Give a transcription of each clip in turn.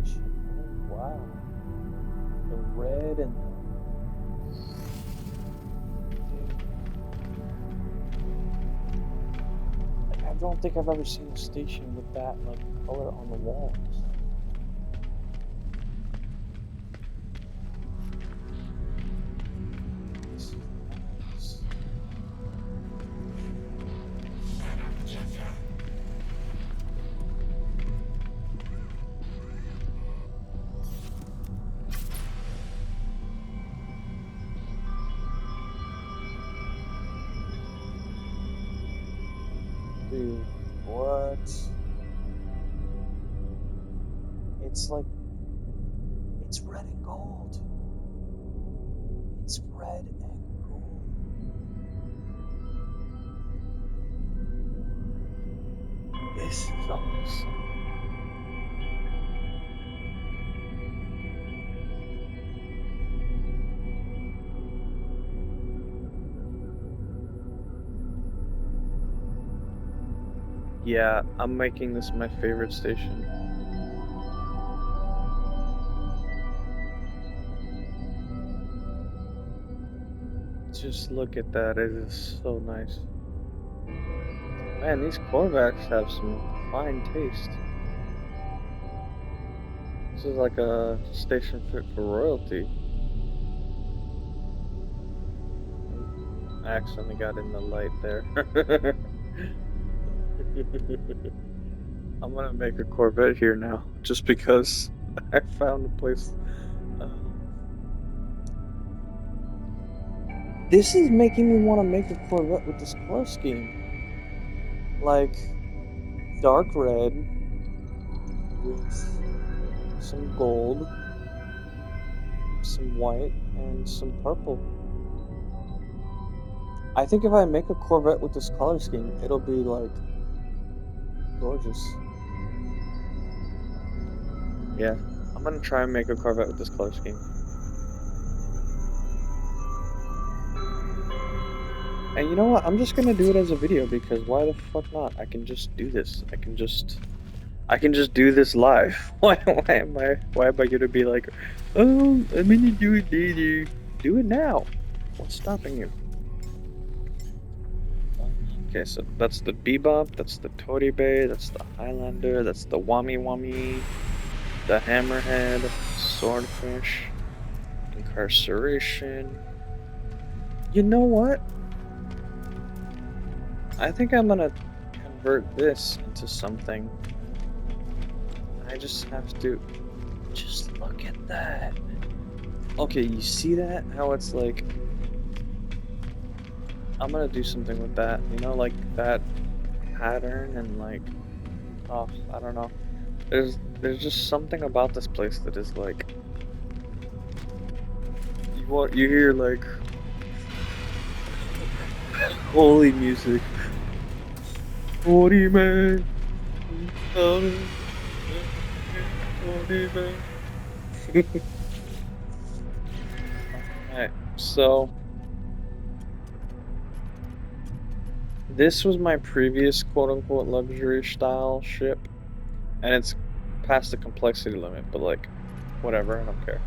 station. Oh wow. The red and like, I don't think I've ever seen a station with that like color on the walls. This is nice. Dude, what? It's like, it's red and gold. It's red and gold. This is awesome. Yeah, I'm making this my favorite station. Just look at that, it is so nice. Man, these Corvettes have some fine taste. This is like a station fit for royalty. I accidentally got in the light there. I'm gonna make a Corvette here now, just because I found a place. This is making me want to make a Corvette with this color scheme. Like, dark red with some gold, some white, and some purple. I think if I make a Corvette with this color scheme, it'll be like gorgeous. Yeah, I'm gonna try and make a Corvette with this color scheme. And you know what? I'm just gonna do it as a video because why the fuck not? I can just do this. I can just do this live. Why am I gonna be like, oh, I'm gonna do it later. Do it now. What's stopping you? Okay, so that's the Bebop, that's the Tory Bay, that's the Highlander, that's the Wami Wami, the Hammerhead, Swordfish, Incarceration. You know what? I think I'm gonna convert this into something. I just have to. Just look at that. Okay, you see that? How it's like. I'm gonna do something with that. You know, like that pattern and like. Oh, I don't know. There's just something about this place that is like. You hear like. Holy music. Holy man. Holy man. Alright, so this was my previous quote-unquote luxury style ship, and it's past the complexity limit, but like, whatever, I don't care.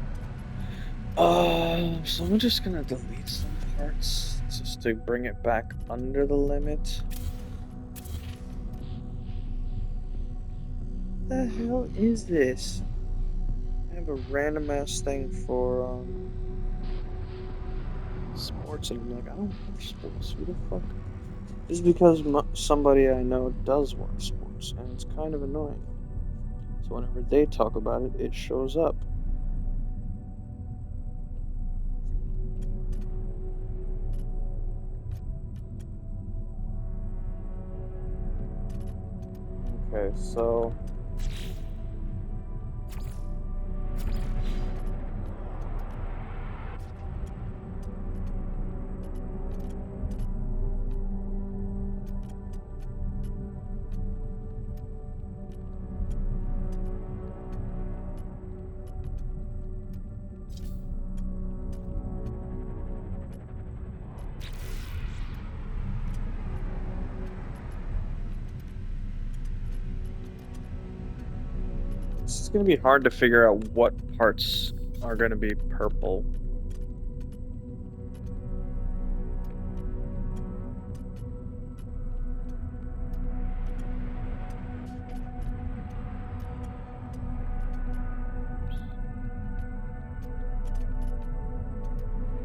So I'm just gonna delete some parts just to bring it back under the limit. What the hell is this? I have a random ass thing for sports, and I'm like, I don't watch sports. Who the fuck? Just because somebody I know does watch sports, and it's kind of annoying. So whenever they talk about it, it shows up. Okay, so It's just gonna be hard to figure out what parts are gonna be purple.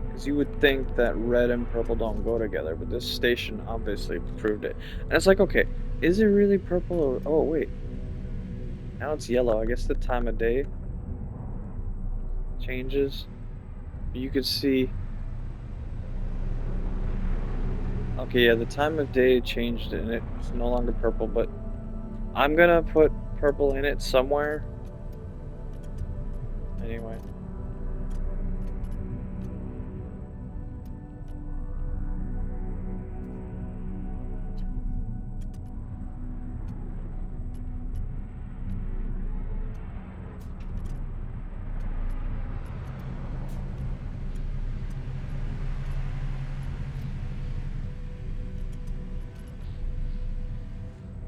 Because you would think that red and purple don't go together, but this station obviously proved it. And it's like, okay, is it really purple or... Oh, wait. Now it's yellow. I guess the time of day changes. You could see... Okay, yeah, the time of day changed and it's no longer purple, but I'm gonna put purple in it somewhere. Anyway.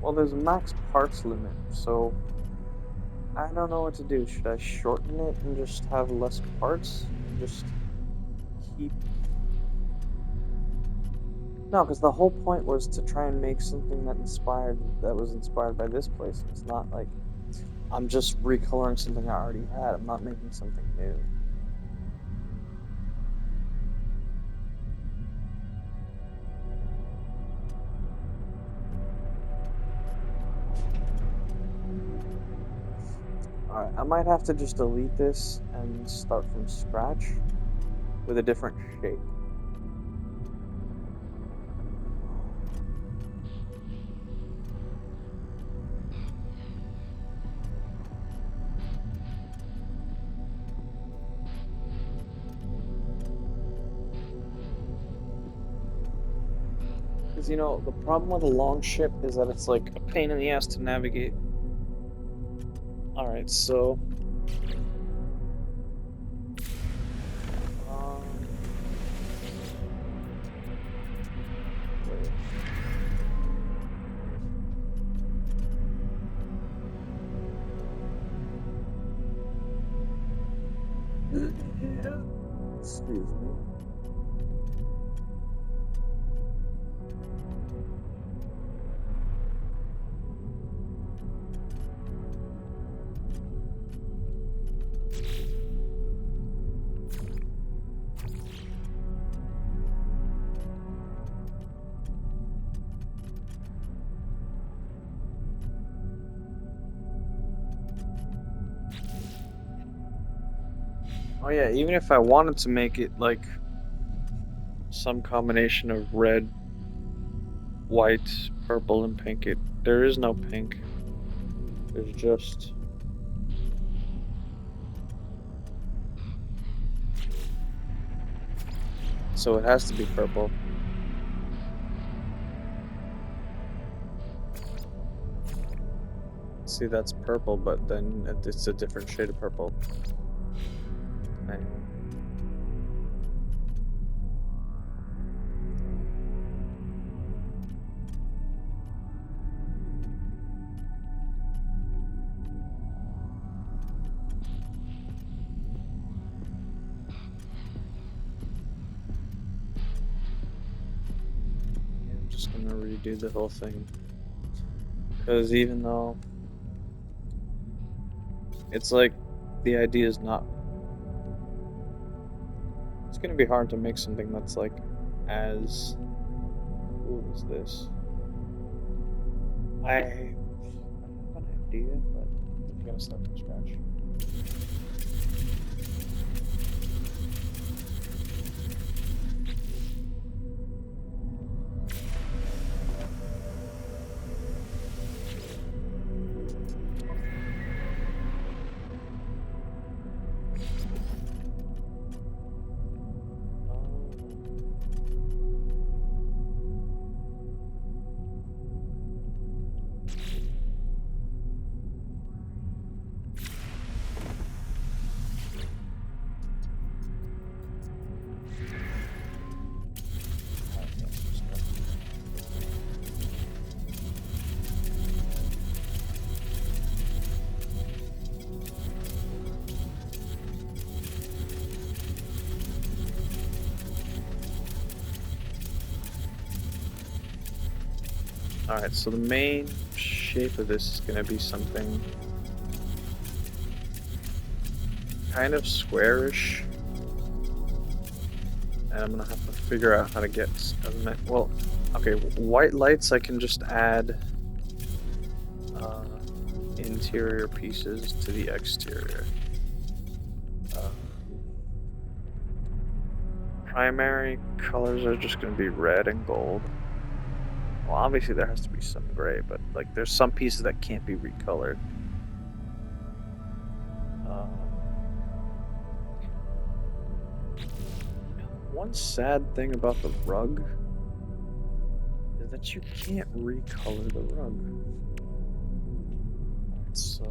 Well, there's a max parts limit, so I don't know what to do. Should I shorten it and just have less parts? Just keep... No, because the whole point was to try and make something that was inspired by this place. It's not like I'm just recoloring something I already had. I'm not making something new. Alright, I might have to just delete this and start from scratch with a different shape. Because, you know, the problem with a long ship is that it's like a pain in the ass to navigate. Alright, so... Excuse me. Oh yeah, even if I wanted to make it like some combination of red, white, purple, and pink, there is no pink. There's just... So it has to be purple. See, that's purple, but then it's a different shade of purple. Anyway. I'm just gonna redo the whole thing. Because even though it's like the idea is not... It's gonna be hard to make something that's like as cool as this. I have an idea, but I'm gonna start from scratch. Alright, so the main shape of this is going to be something kind of squarish. And I'm going to have to figure out how to get... Well, okay, white lights I can just add interior pieces to the exterior. Primary colors are just going to be red and gold. Well, obviously there has to be some gray, but like there's some pieces that can't be recolored. One sad thing about the rug is that you can't recolor the rug. So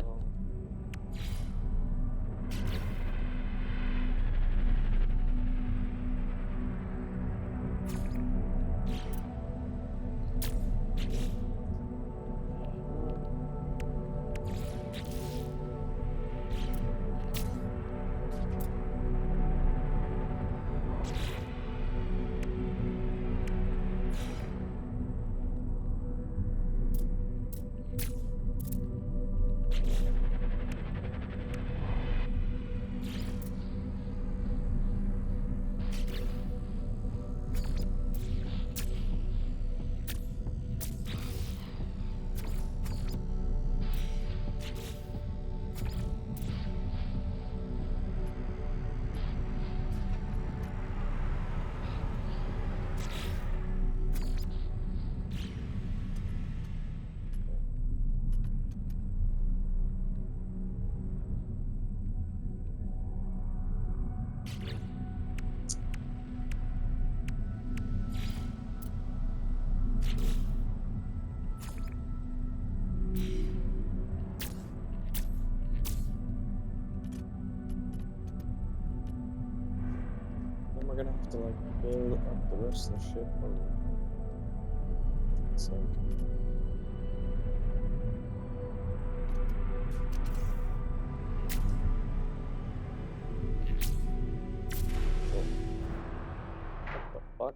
then we're gonna have to like build up the rest of the ship. It's like what the fuck?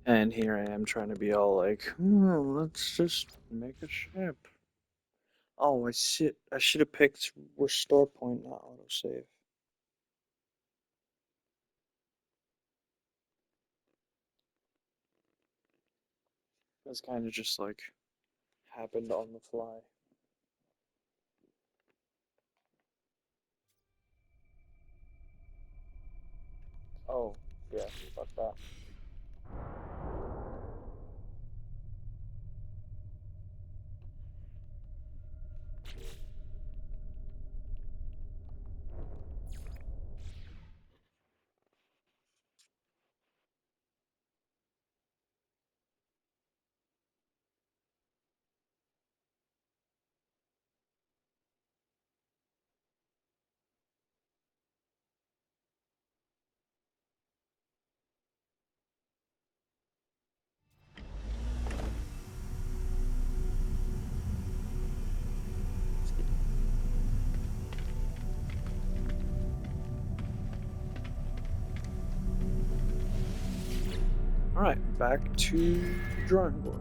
And here I am trying to be all like, let's just make a ship. Oh, I should have picked restore point, not autosave. That's kind of just like happened on the fly. Oh, yeah, fuck that. Alright, back to the drawing board.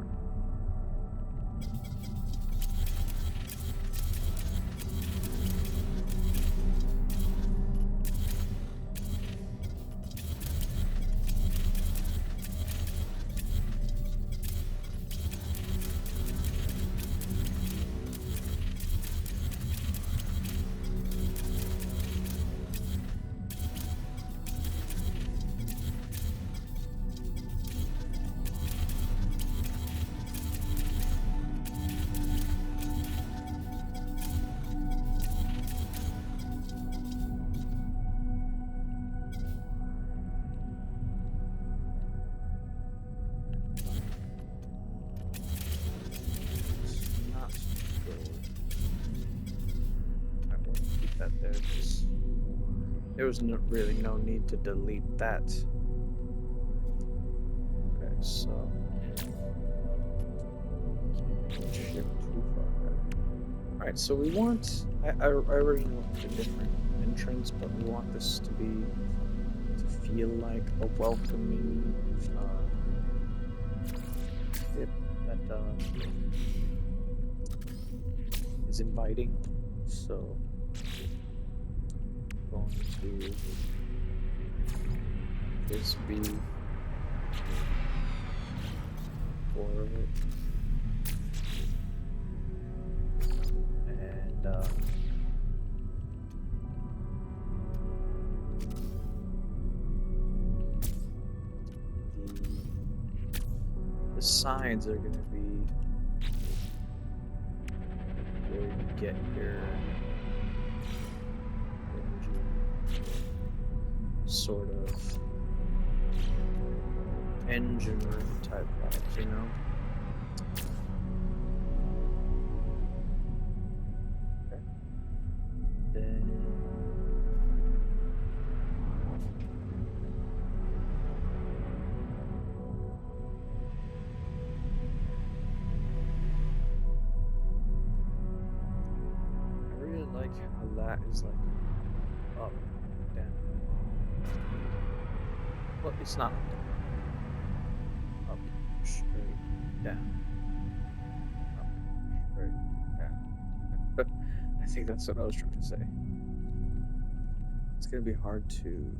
Not good. I won't keep that there. There was really no need to delete that. Okay, so ship too far. Alright, so we want. I originally wanted a different entrance, but we want this to be to feel like a welcoming tip that is inviting. So I'm going to this be four of it, and the sides are going to be where you get your sort of engine room type vibes, you know? Okay. Then I really like how that is like up, down. Well, it's not up, down. Up, straight, down. Up, straight, down. I think that's what I was trying to say. It's gonna be hard to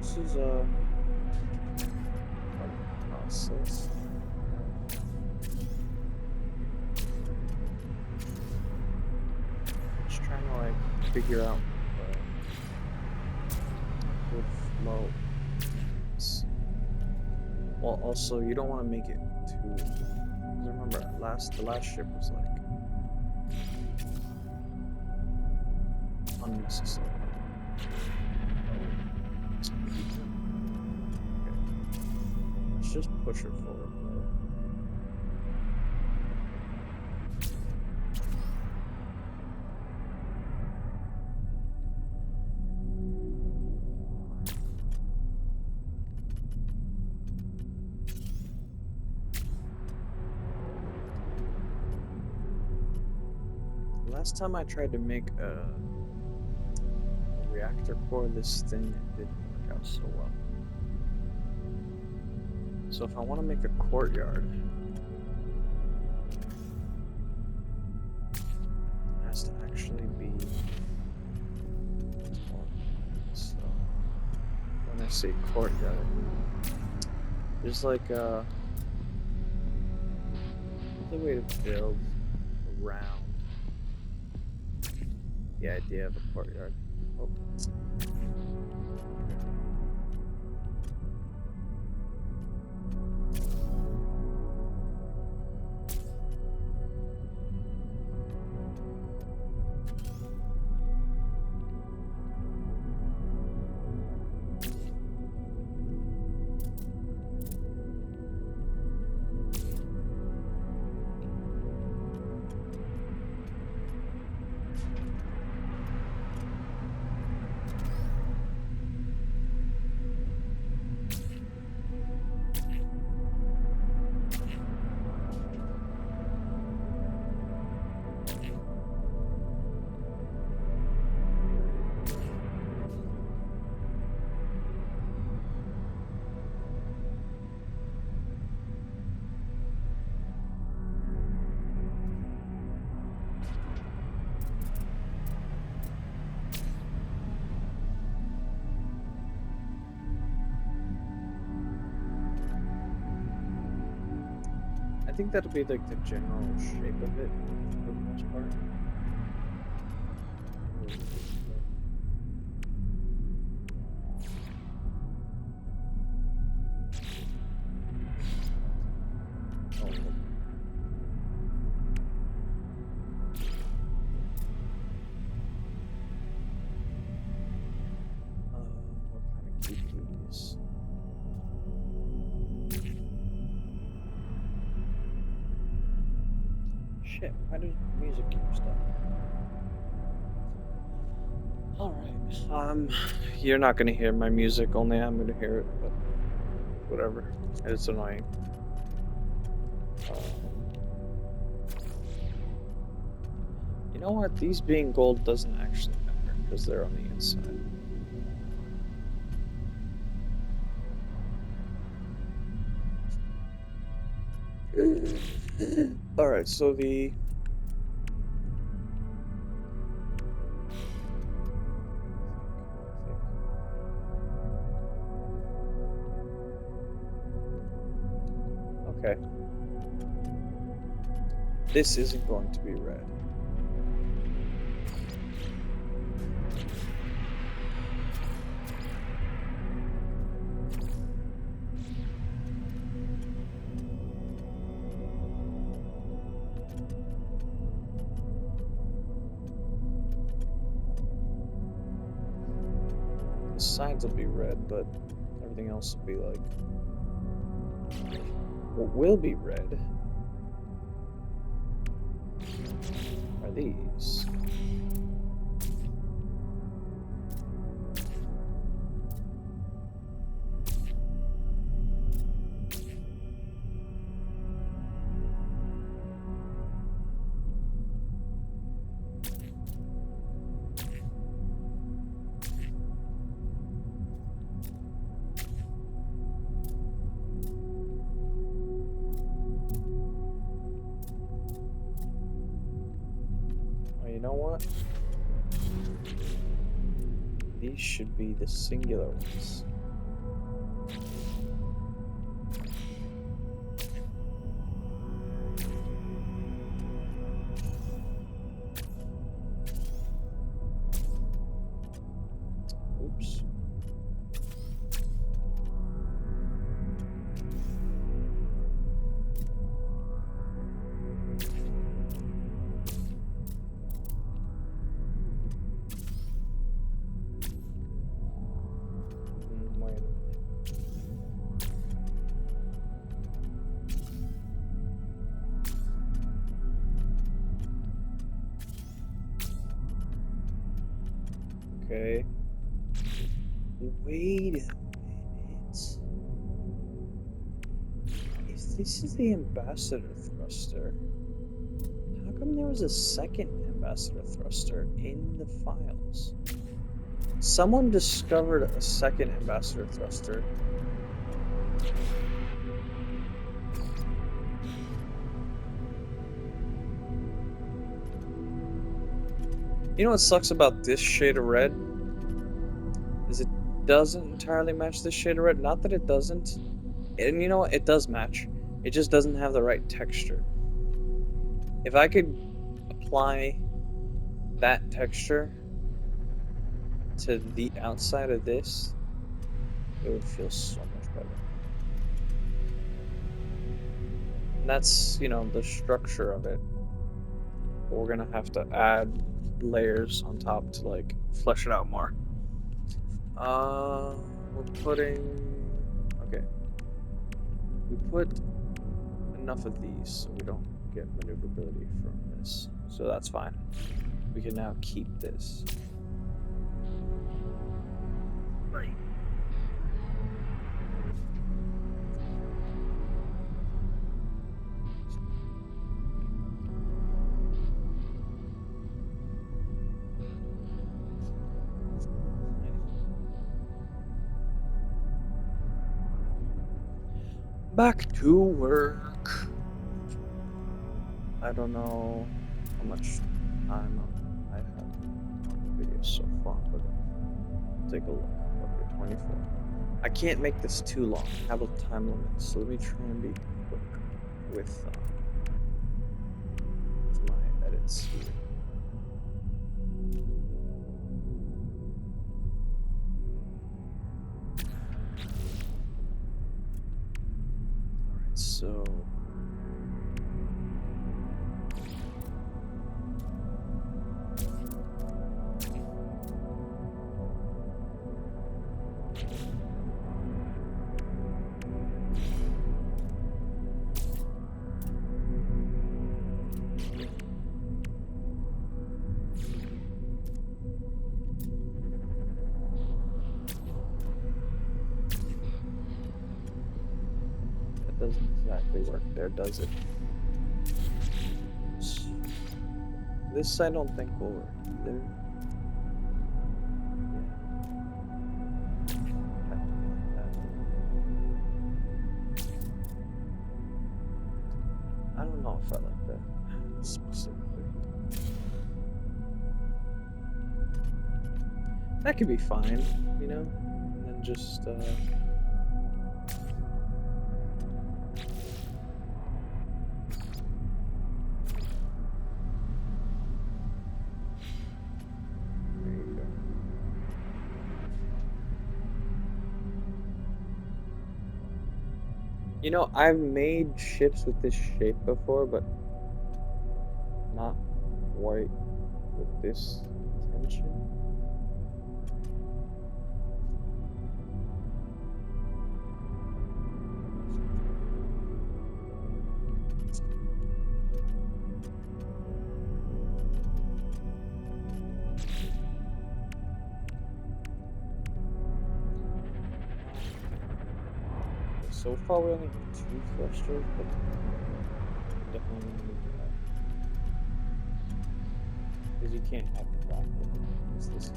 this is a process. Just trying to like figure out the flow. Well, also you don't want to make it too. Because remember, the last ship was like unnecessary. Let's just push her forward, bro. Last time I tried to make a reactor core, this thing didn't work out so well. So if I want to make a courtyard, it has to actually be. So when I say courtyard, there's like a way to build around the idea of a courtyard. Oh. I think that'll be like the general shape of it for the most part. these. Shit, why does music keep stopping? Alright, you're not gonna hear my music, only I'm gonna hear it, but whatever. It's annoying. You know what? These being gold doesn't actually matter because they're on the inside. Alright, so the... Okay. This isn't going to be red. The sides will be red, but everything else will be like... What will be red are these. You know what? These should be the singular ones. Oops. Wait a minute. Okay. Wait a minute. If this is the ambassador thruster, how come there was a second ambassador thruster in the files? Someone discovered a second ambassador thruster. You know what sucks about this shade of red? Is it doesn't entirely match this shade of red. Not that it doesn't. And you know what? It does match. It just doesn't have the right texture. If I could apply that texture to the outside of this, it would feel so much better. And that's, you know, the structure of it. But we're gonna have to add layers on top to like flesh it out more. We're putting, okay. We put enough of these so we don't get maneuverability from this. So that's fine. We can now keep this. Right. Back to work. I don't know how much time I have on the video so far, but take a look. Okay, 24. I can't make this too long. I have a time limit, so let me try and be quick with my edits here. Alright, so doesn't exactly work there, does it? This I don't think will work either. I don't know if I like that specifically. That could be fine, you know? And then just, there you go. You know, I've made ships with this shape before, but not quite with this tension. So far we only have 2 thrusters, but definitely need that. Because you can't have it back. It's this.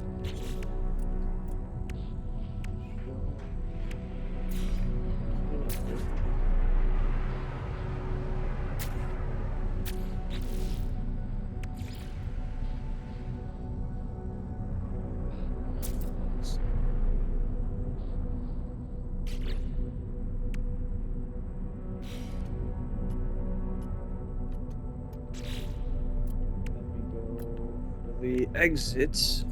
The exits.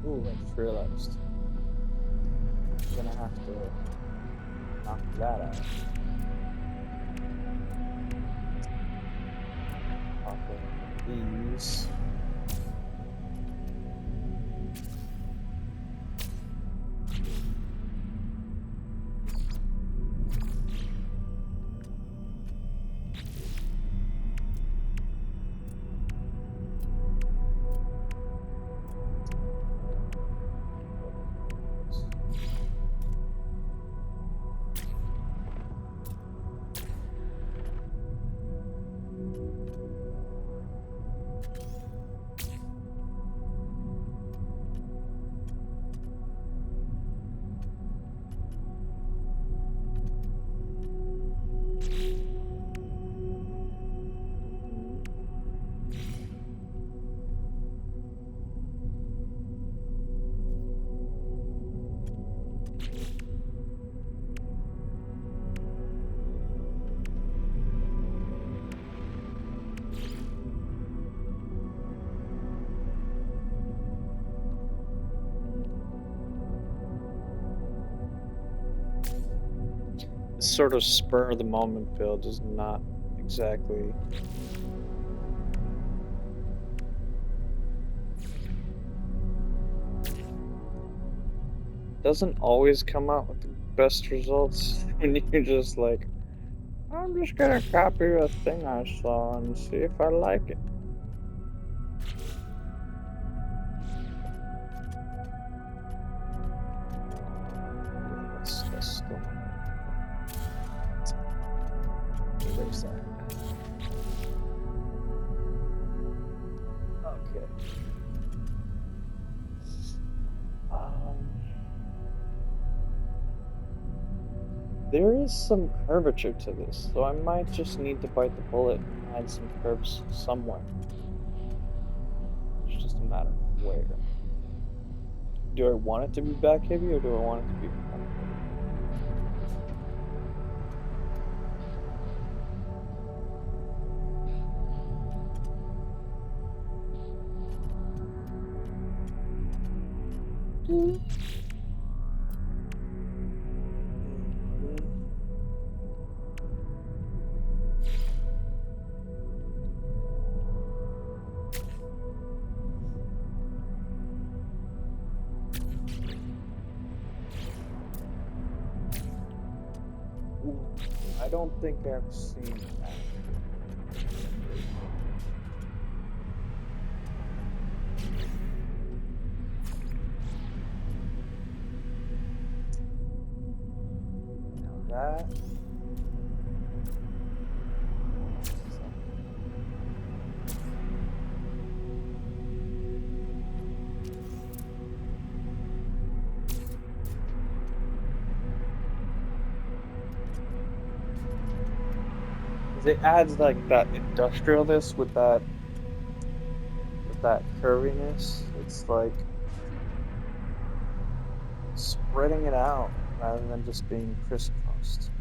Ooh, I just realized. I'm gonna have to knock that out. Pop in these. This sort of spur of the moment build is not exactly doesn't always come out with the best results when you're just like, I'm just gonna copy a thing I saw and see if I like it. That's still erase that. Okay. There is some curvature to this, so I might just need to bite the bullet and add some curves somewhere. It's just a matter of where. Do I want it to be back heavy or do I want it to be front heavy? Ooh, I don't think I've seen that. Now that. It adds like that industrialness with that curviness. It's like spreading it out rather than just being crisscrossed.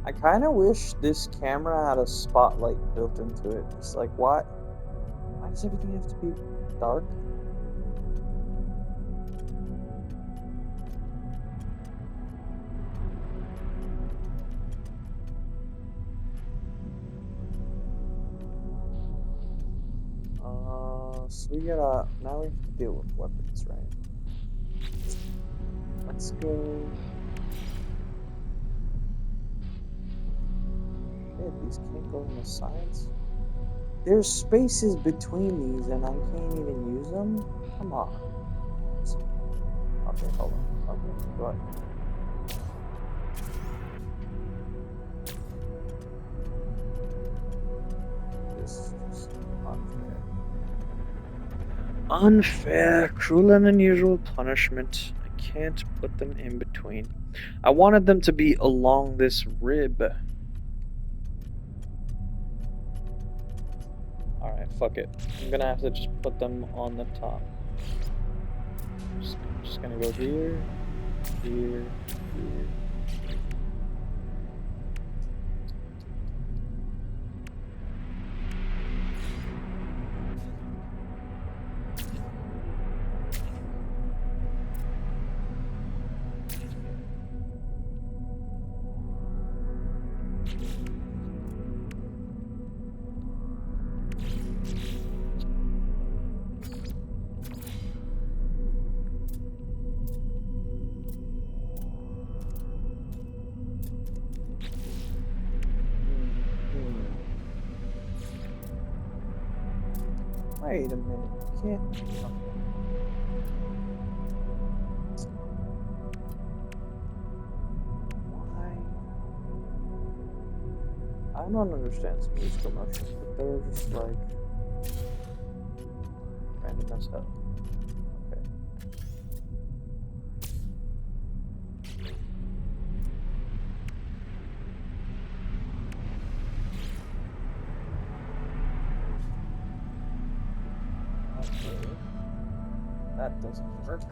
I kind of wish this camera had a spotlight built into it. It's like, why does everything have to be dark? So we gotta, now we have to deal with weapons, right? Let's go. Shit, these can't go on the sides. There's spaces between these and I can't even use them? Come on. Okay, hold on. Okay, go ahead. This is just unfair. Unfair, cruel and unusual punishment. I can't put them in between. I wanted them to be along this rib. Alright, fuck it. I'm gonna have to just put them on the top. Just gonna go here, here, here. Wait a minute, you can't. Why? I don't understand some of these commercials, but they're just like random as hell. Okay. Okay. That doesn't work. That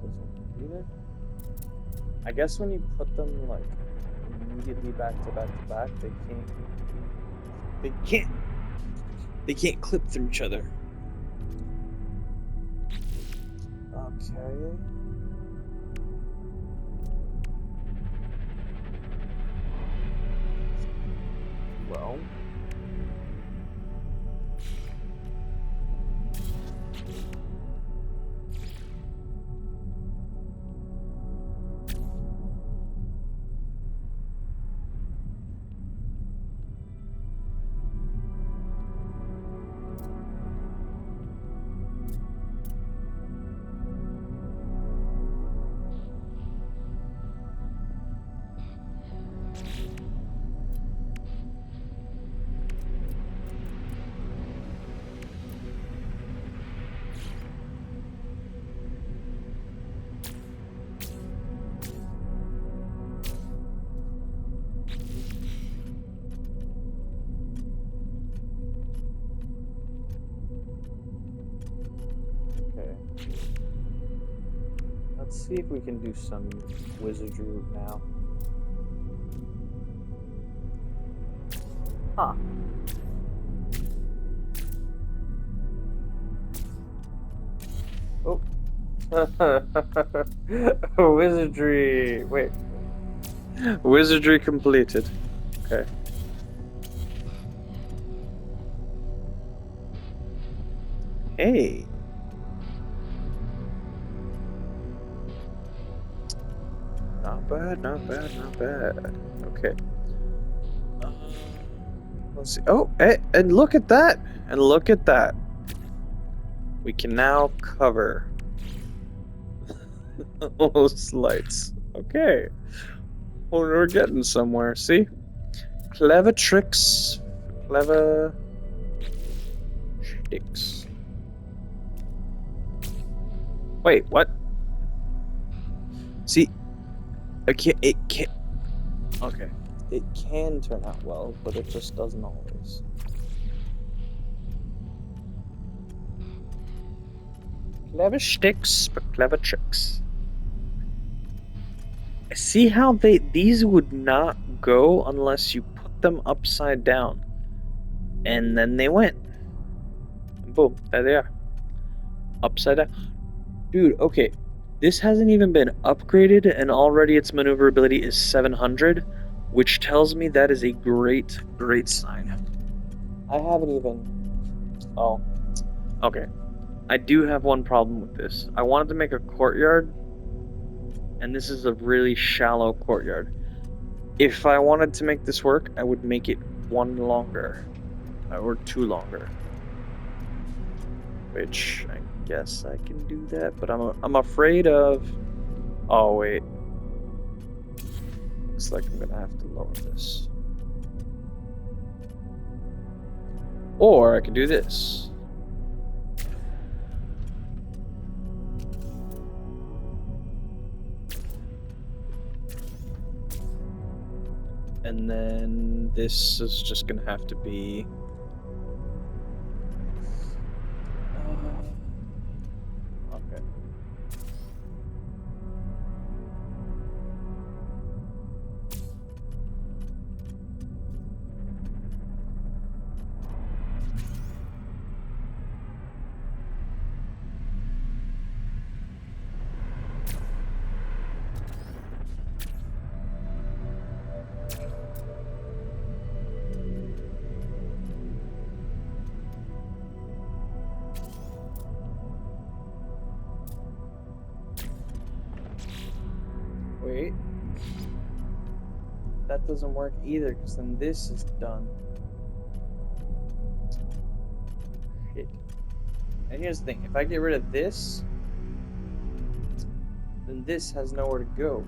doesn't work either. I guess when you put them like immediately back to back to back, they can't clip through each other. Okay. Well. Okay. Let's see if we can do some wizardry route now. Huh. Oh. Wizardry. Wait. Wizardry completed. Okay. Hey. Not bad, not bad, not bad. Okay. Let's see. Oh, hey, and look at that. And look at that. We can now cover those lights. Okay. Well, we're getting somewhere. See? Clever tricks. Clever sticks. Wait, what? See, it can't. Okay. It can turn out well, but it just doesn't always. Clever sticks, but clever tricks. See how these would not go unless you put them upside down. And then they went. And boom, there they are. Upside down. Dude, okay. This hasn't even been upgraded, and already its maneuverability is 700, which tells me that is a great, great sign. I haven't even... Oh. Okay. I do have one problem with this. I wanted to make a courtyard, and this is a really shallow courtyard. If I wanted to make this work, I would make it one longer. Or two longer. Which, I guess I can do that, but I'm afraid of... Oh, wait. Looks like I'm gonna have to lower this. Or I can do this. And then this is just gonna have to be... okay. Wait. That doesn't work either, because then this is done. Shit. And here's the thing, if I get rid of this, then this has nowhere to go.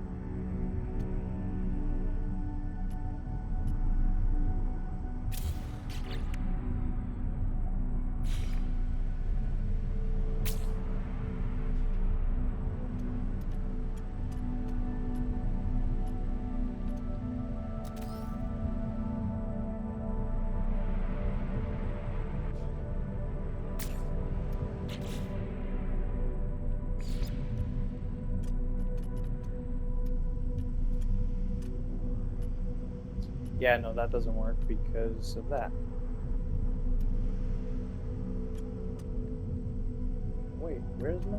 Yeah, no, that doesn't work because of that. Wait, where's my...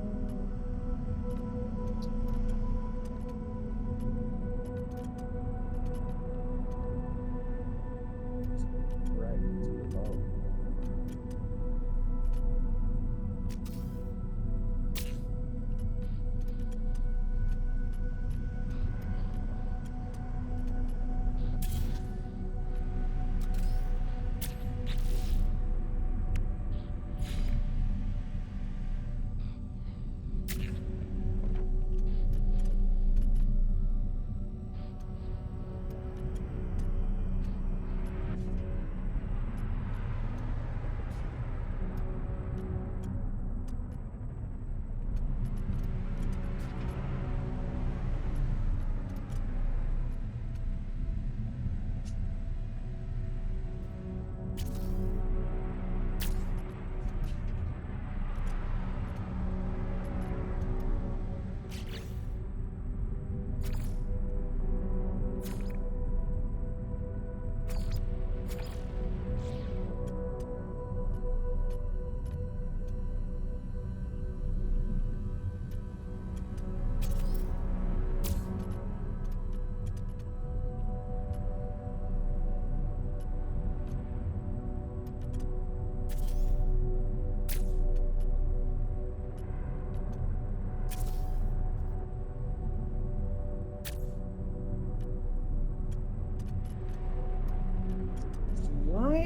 Right, it's below.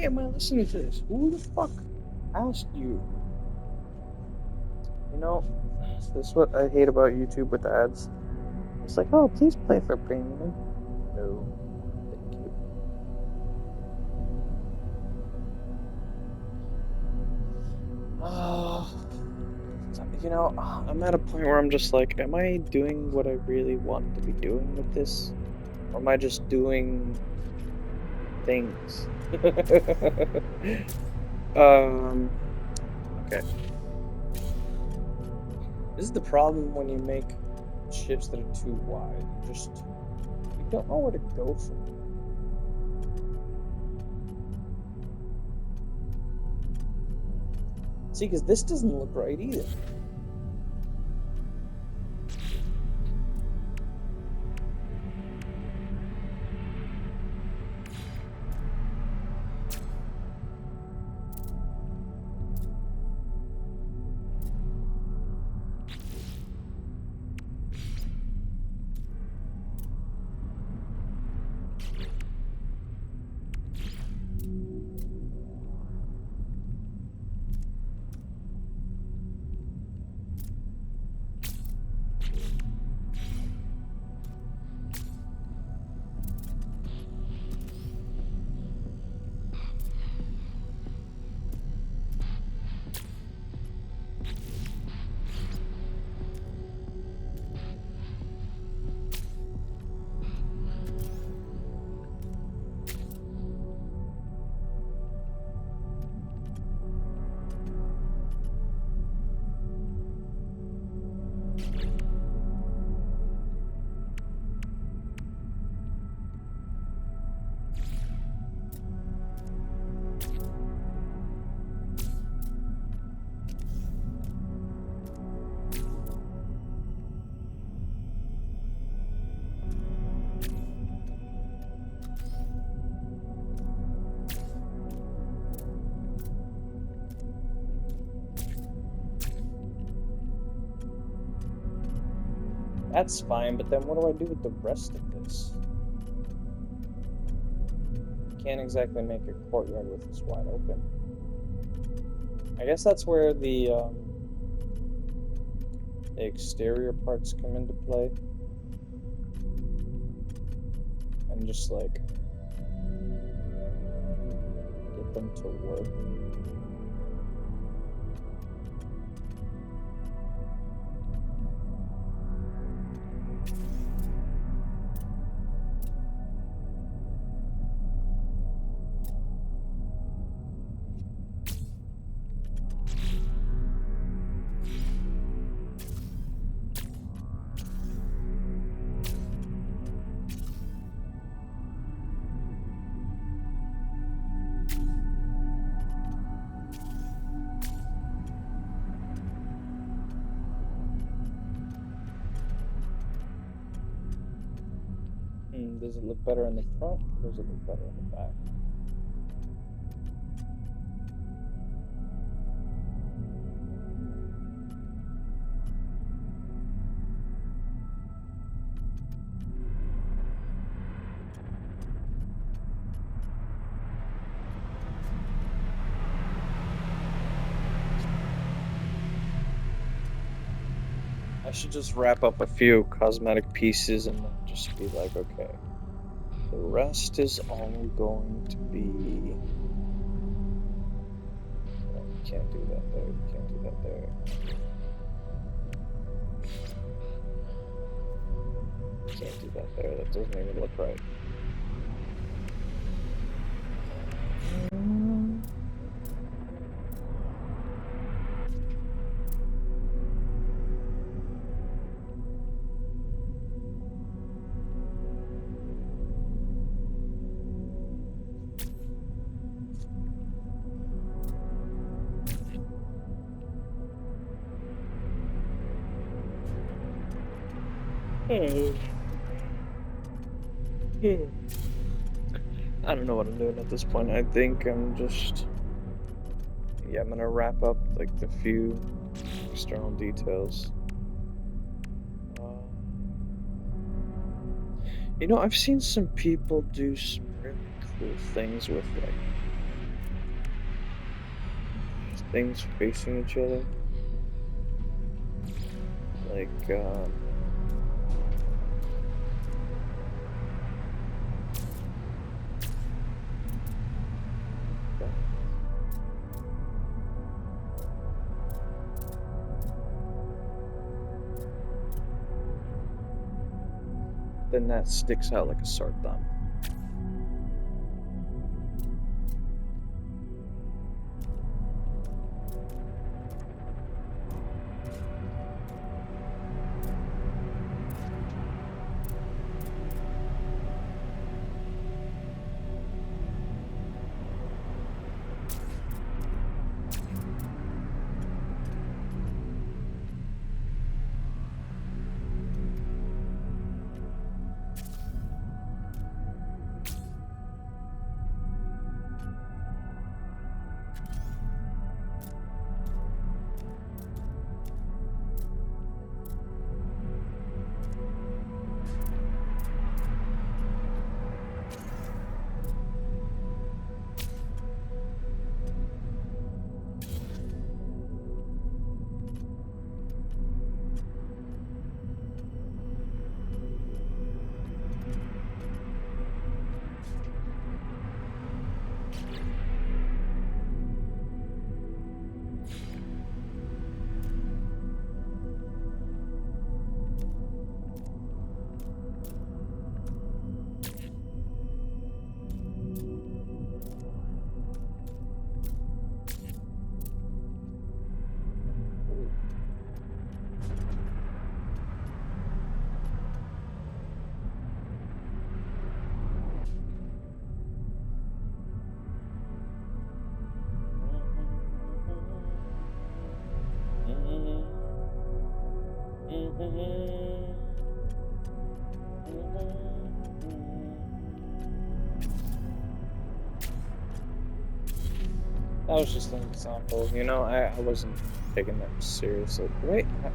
am I listening to this? Who the fuck asked you? You know, this is what I hate about YouTube with ads. It's like, oh, please play for premium. No, thank you. You know, I'm at a point where I'm just like, am I doing what I really want to be doing with this? Or am I just doing things? Okay. This is the problem when you make ships that are too wide. You don't know where to go from here. See, because this doesn't look right either. That's fine, but then what do I do with the rest of this? Can't exactly make a courtyard with this wide open. I guess that's where the exterior parts come into play. And just like get them to work. Does it look better in the front, or does it look better in the back? I should just wrap up a few cosmetic pieces and then just be like, okay, the rest is all going to be... Oh, you can't do that there, you can't do that there. You can't do that there, that doesn't even look right. I don't know what I'm doing at this point. I think I'm just... Yeah, I'm gonna wrap up like the few external details. You know, I've seen some people do some really cool things with like things facing each other. Like, then that sticks out like a sore thumb. That was just an example, you know. I wasn't taking that seriously. Wait, okay.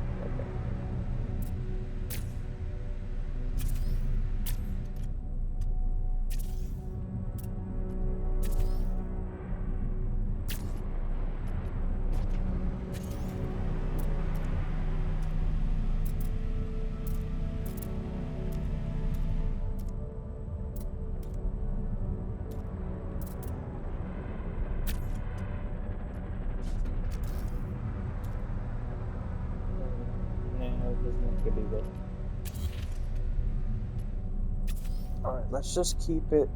Alright, let's just keep it.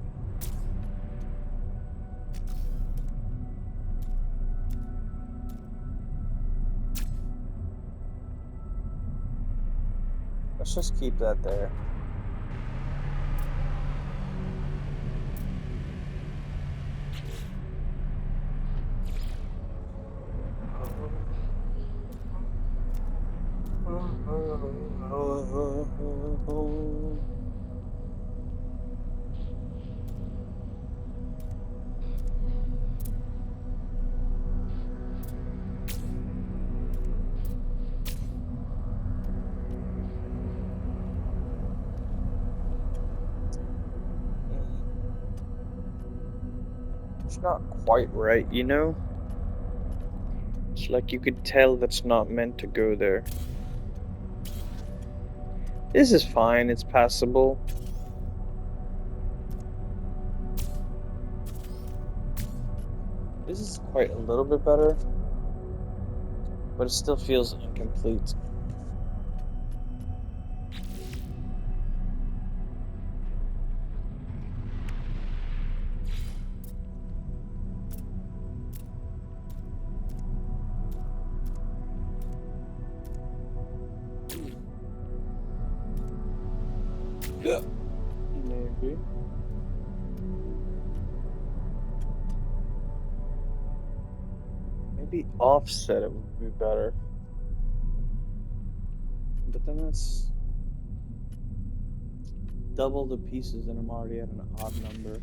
Let's just keep that there. It's not quite right, you know? It's like you could tell that's not meant to go there. This is fine, it's passable. This is quite a little bit better, but it still feels incomplete. Yeah. Maybe. Maybe offset it would be better. But then that's double the pieces and I'm already at an odd number.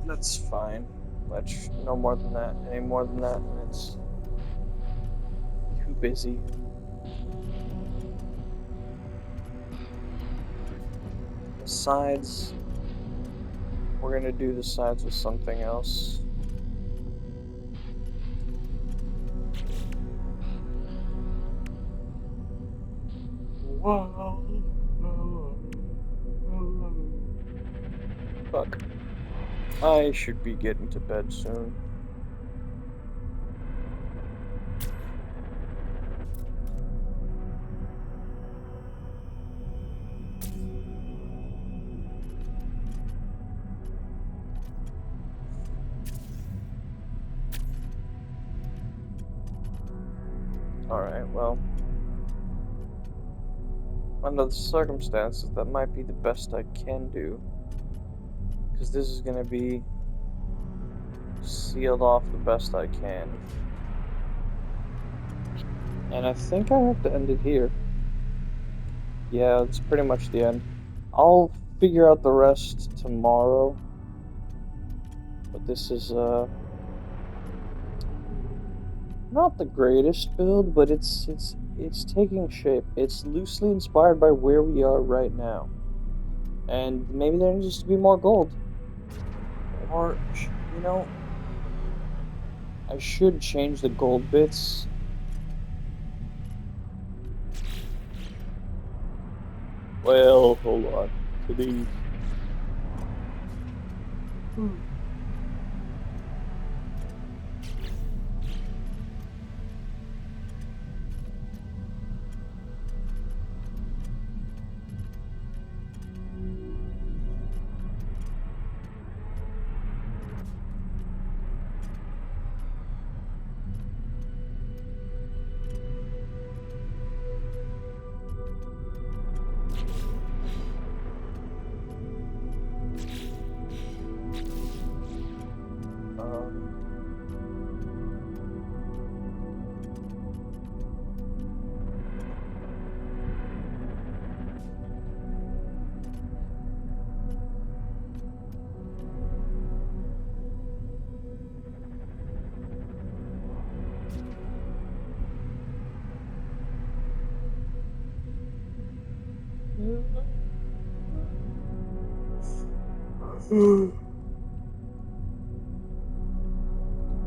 That's fine. Much no more than that. Any more than that, and it's too busy. The sides. We're gonna do the sides with something else. Wow. Fuck. I should be getting to bed soon. Alright, well. Under the circumstances, that might be the best I can do. Because this is gonna be sealed off the best I can. And I think I have to end it here. Yeah, it's pretty much the end. I'll figure out the rest tomorrow. But this is, not the greatest build, but it's taking shape. It's loosely inspired by where we are right now. And maybe there needs to be more gold. Or, you know, I should change the gold bits. Well, hold on. To these.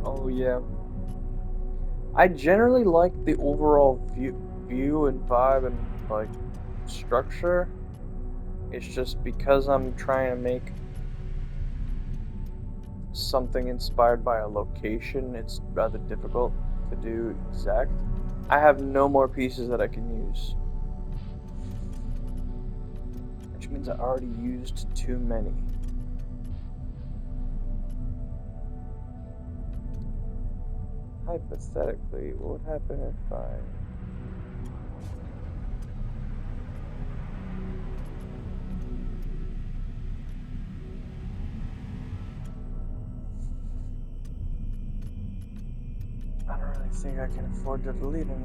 Oh yeah. I generally like the overall view and vibe and like structure. It's just because I'm trying to make something inspired by a location, it's rather difficult to do exact. I have no more pieces that I can use. Which means I already used too many. Hypothetically, what would happen if I... I don't really think I can afford to delete anything.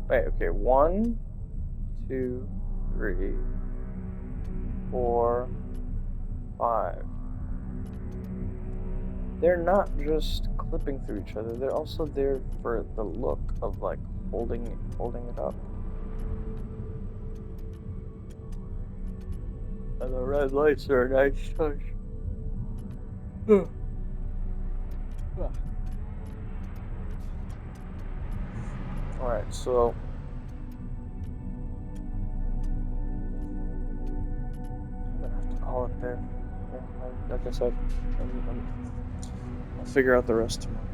Wait, okay, 1, 2, 3, 4, 5. They're not just clipping through each other, they're also there for the look of like holding it up. And the red lights are a nice touch. Alright, so I'm gonna have to call it there. Yeah, like I said, I'll figure out the rest tomorrow.